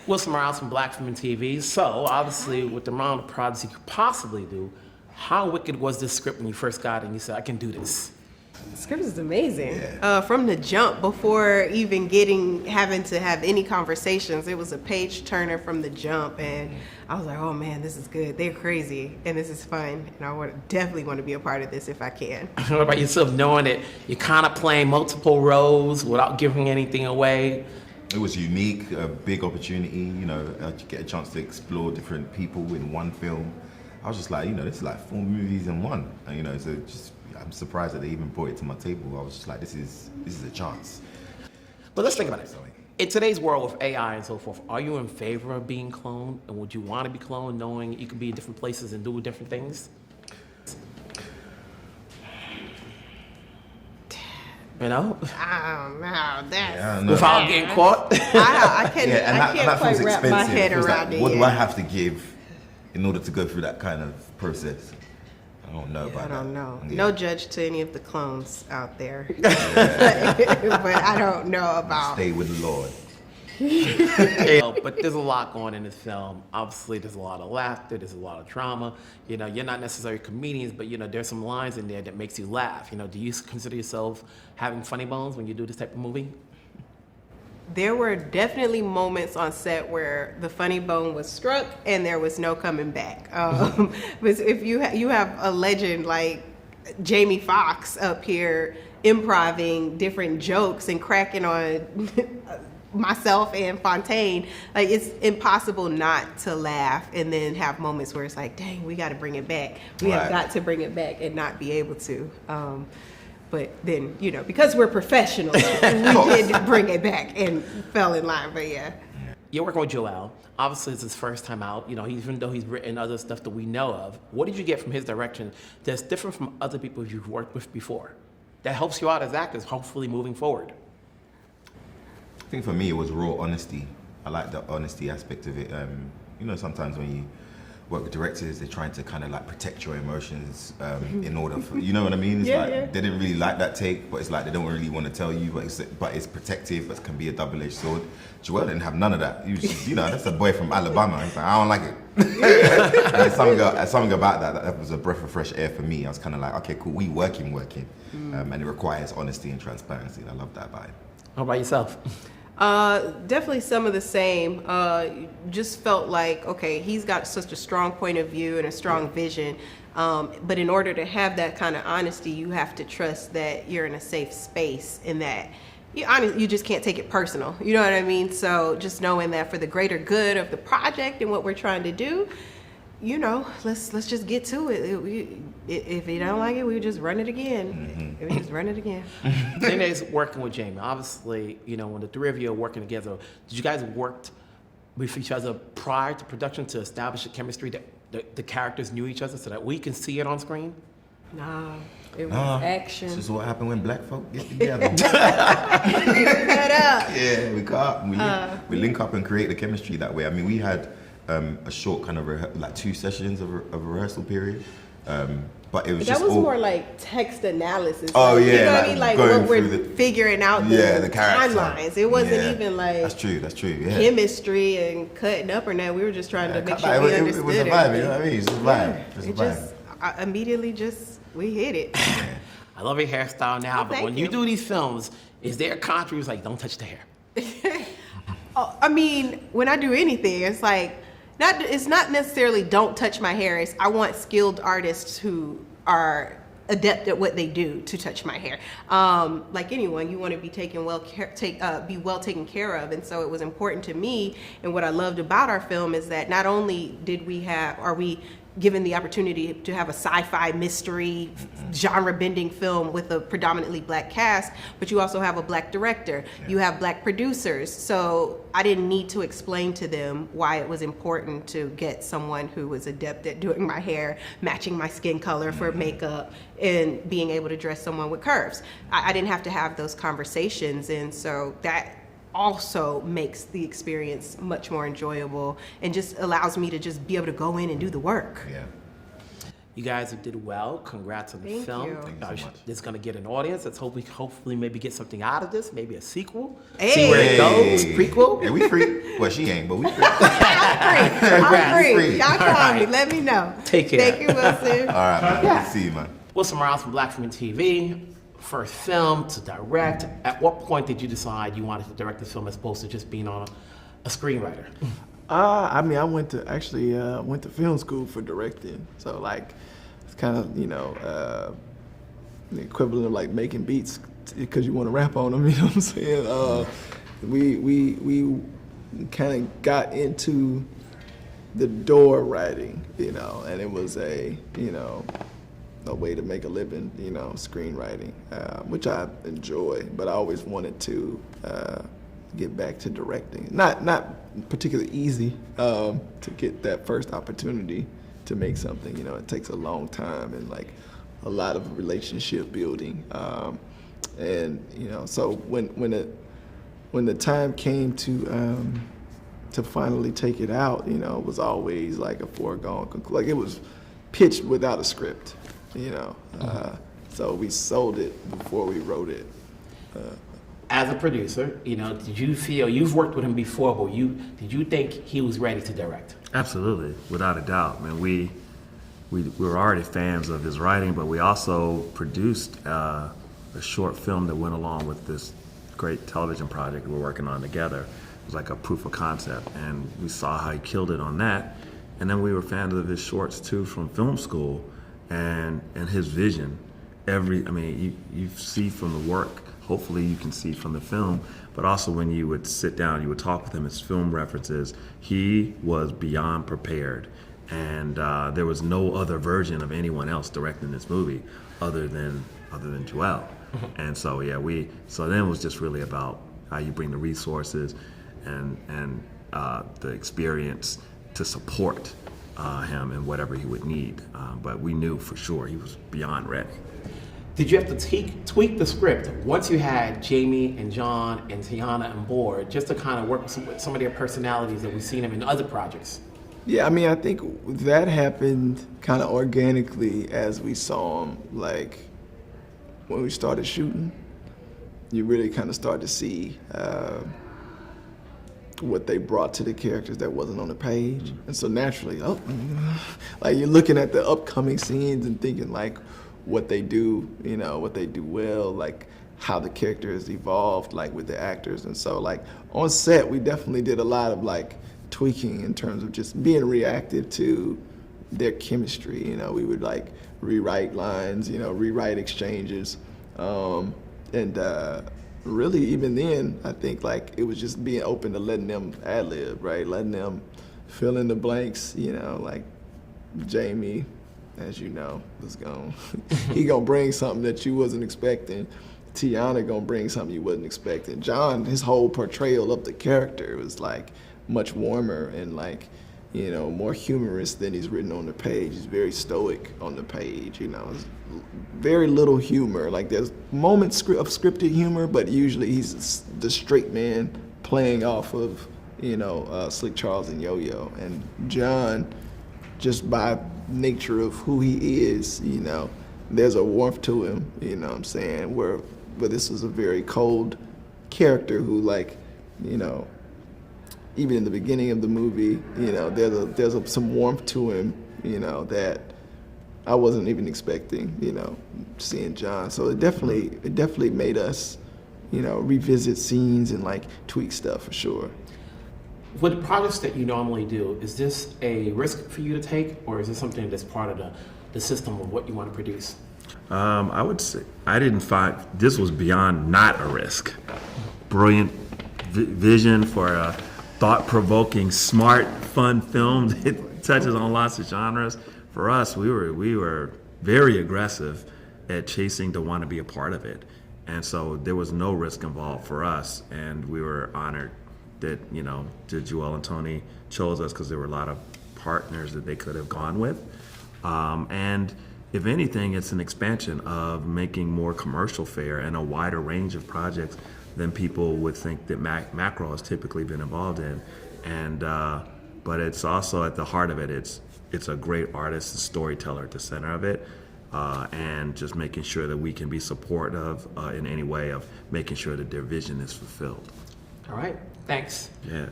Wilson Morales from Black Film and TV. So, obviously, with the amount of projects you could possibly do, how wicked was this script when you first got it and you said, I can do this? The script is amazing. Yeah. From the jump, before even having to have any conversations, it was a page turner from the jump, and I was like, oh man, this is good. They're crazy, and this is fun, and I definitely want to be a part of this if I can. What about yourself, knowing that you're kind of playing multiple roles without giving anything away? It was unique, a big opportunity, you know, to get a chance to explore different people in one film. I was just like, you know, this is like 4 movies in one, and, you know, so just, I'm surprised that they even brought it to my table. I was just like, this is a chance. But let's think about it. In today's world with AI and so forth, are you in favor of being cloned? And would you want to be cloned knowing you could be in different places and do different things? You know? I don't know. Yeah, without getting caught? I can't that quite feels wrap my expensive. head It feels around like, it. what do I have to give in order to go through that kind of process? I don't know about that. I don't know. Yeah. No judge to any of the clones out there. But I don't know about... Stay with the Lord. But there's a lot going in this film. Obviously, there's a lot of laughter, there's a lot of drama. You know, you're not necessarily comedians, but you know, there's some lines in there that makes you laugh. You know, do you consider yourself having funny bones when you do this type of movie? There were definitely moments on set where the funny bone was struck and there was no coming back. But if you have a legend like Jamie Foxx up here improvising different jokes and cracking on myself and Fontaine, like it's impossible not to laugh and then have moments where it's like, dang, we got to bring it back. We have got to bring it back and not be able to. But then, you know, because we're professionals, we did bring it back and fell in line, but yeah. You're working with Juel. Obviously, it's his first time out. You know, even though he's written other stuff that we know of, what did you get from his direction that's different from other people you've worked with before that helps you out as actors, hopefully moving forward? I think for me, it was raw honesty. I like the honesty aspect of it. You know, sometimes when you work with directors, they're trying to kind of like protect your emotions in order for, you know what I mean? It's like they didn't really like that take, but it's like they don't really want to tell you, but it's protective, but it can be a double-edged sword. Juel didn't have none of that. He was just, you know, that's a boy from Alabama. He's like, I don't like it. And there's something about that was a breath of fresh air for me. I was kind of like, okay, cool, we working. And it requires honesty and transparency. And I love that about it. How about yourself? Definitely some of the same. Just felt like, okay, he's got such a strong point of view and a strong vision. But in order to have that kind of honesty, you have to trust that you're in a safe space and that you just can't take it personal. You know what I mean? So just knowing that for the greater good of the project and what we're trying to do, you know, let's just get to it. If you don't like it, we just run it again. We just run it again. Thing is working with Jamie. Obviously, you know, when the three of you are working together, did you guys work with each other prior to production to establish a chemistry that the characters knew each other so that we can see it on screen? Nah, it was action. This is what happened when black folk get together. Shut up. Yeah, we link up and create the chemistry that way. I mean, we had a short kind of like 2 sessions of a rehearsal period, but it was that just was all more like text analysis. Oh like, yeah, you know like what I mean? Like going what we're through figing out the character timelines. It wasn't even like that's true. Yeah, chemistry and cutting up or nothing. We were just trying to make sure we understood it was a vibe. You know what I mean? It's just a vibe. I immediately we hit it. I love your hairstyle now, but when you do these films, is there a contract who's like, don't touch the hair? I mean, when I do anything, it's like it's not necessarily don't touch my hair. It's I want skilled artists who are adept at what they do to touch my hair. Like anyone, you want to be be well taken care of, and so it was important to me. And what I loved about our film is that not only are we given the opportunity to have a sci-fi mystery genre-bending film with a predominantly black cast, but you also have a black director, you have black producers. So I didn't need to explain to them why it was important to get someone who was adept at doing my hair, matching my skin color for makeup, and being able to dress someone with curves. I didn't have to have those conversations, and so that also makes the experience much more enjoyable and just allows me to just be able to go in and do the work. Yeah. You guys did well. Congrats on the Thank film. you. Thank you so much. It's going to get an audience. Let's hopefully maybe get something out of this. Maybe a sequel. Hey. See where it goes. Hey. Prequel. Yeah, we free. Well, she ain't, but we free. I'm free. Free. Y'all call me. Let me know. Take care. Thank you, Wilson. All right, man. Yeah. Good to see you, man. Wilson Morales from Black Film and TV. First film to direct. At what point did you decide you wanted to direct this film as opposed to just being on a screenwriter? I mean, I went to film school for directing, so like it's kind of the equivalent of like making beats because you want to rap on them. You know what I'm saying? We kind of got into the door writing, and it was a way to make a living, screenwriting, which I enjoy, but I always wanted to get back to directing. Not particularly easy to get that first opportunity to make something. It takes a long time and like a lot of relationship building. So when the time came to finally take it out, it was always like a foregone conclusion. Like it was pitched without a script, So we sold it before we wrote it. As a producer, did you feel, you've worked with him before, but did you think he was ready to direct? Absolutely, without a doubt. Man, we were already fans of his writing, but we also produced a short film that went along with this great television project we're working on together. It was like a proof of concept, and we saw how he killed it on that. And then we were fans of his shorts too from film school, and his vision. You see from the work. Hopefully you can see from the film, but also when you would sit down, you would talk with him, his film references, he was beyond prepared. And there was no other version of anyone else directing this movie other than Juel. And so, so then it was just really about how you bring the resources and the experience to support him in whatever he would need. But we knew for sure he was beyond ready. Did you have to tweak the script once you had Jamie and John and Teyonah on board, just to kind of work with some of their personalities that we've seen them in other projects? Yeah, I think that happened kind of organically as we saw him. Like when we started shooting, you really kind of start to see what they brought to the characters that wasn't on the page. And so naturally, like you're looking at the upcoming scenes and thinking like, what they do, what they do well, like how the characters evolved, like with the actors. And so like on set, we definitely did a lot of like tweaking in terms of just being reactive to their chemistry. We would like rewrite lines, rewrite exchanges. Really even then, I think like it was just being open to letting them ad-lib, right? Letting them fill in the blanks, like Jamie, as you know, he gonna bring something that you wasn't expecting. Teyonah gonna bring something you wasn't expecting. John, his whole portrayal of the character was like much warmer and like, more humorous than he's written on the page. He's very stoic on the page, There's very little humor. Like there's moments of scripted humor, but usually he's the straight man playing off of, Slick Charles and Yo-Yo. And John, just by nature of who he is, there's a warmth to him, what I'm saying, where this is a very cold character who like, even in the beginning of the movie, there's some warmth to him, that I wasn't even expecting, seeing John. So it definitely made us, revisit scenes and like tweak stuff for sure. With the projects that you normally do, is this a risk for you to take, or is this something that's part of the system of what you want to produce? I would say I didn't find this was beyond not a risk. Brilliant vision for a thought-provoking, smart, fun film that touches on lots of genres. For us, we were very aggressive at chasing to want to be a part of it, and so there was no risk involved for us, and we were honored that Juel and Tony chose us because there were a lot of partners that they could have gone with, and if anything, it's an expansion of making more commercial fare and a wider range of projects than people would think that Macro has typically been involved in, and but it's also at the heart of it. It's a great artist, a storyteller at the center of it, and just making sure that we can be supportive in any way of making sure that their vision is fulfilled. All right. Thanks. Yeah.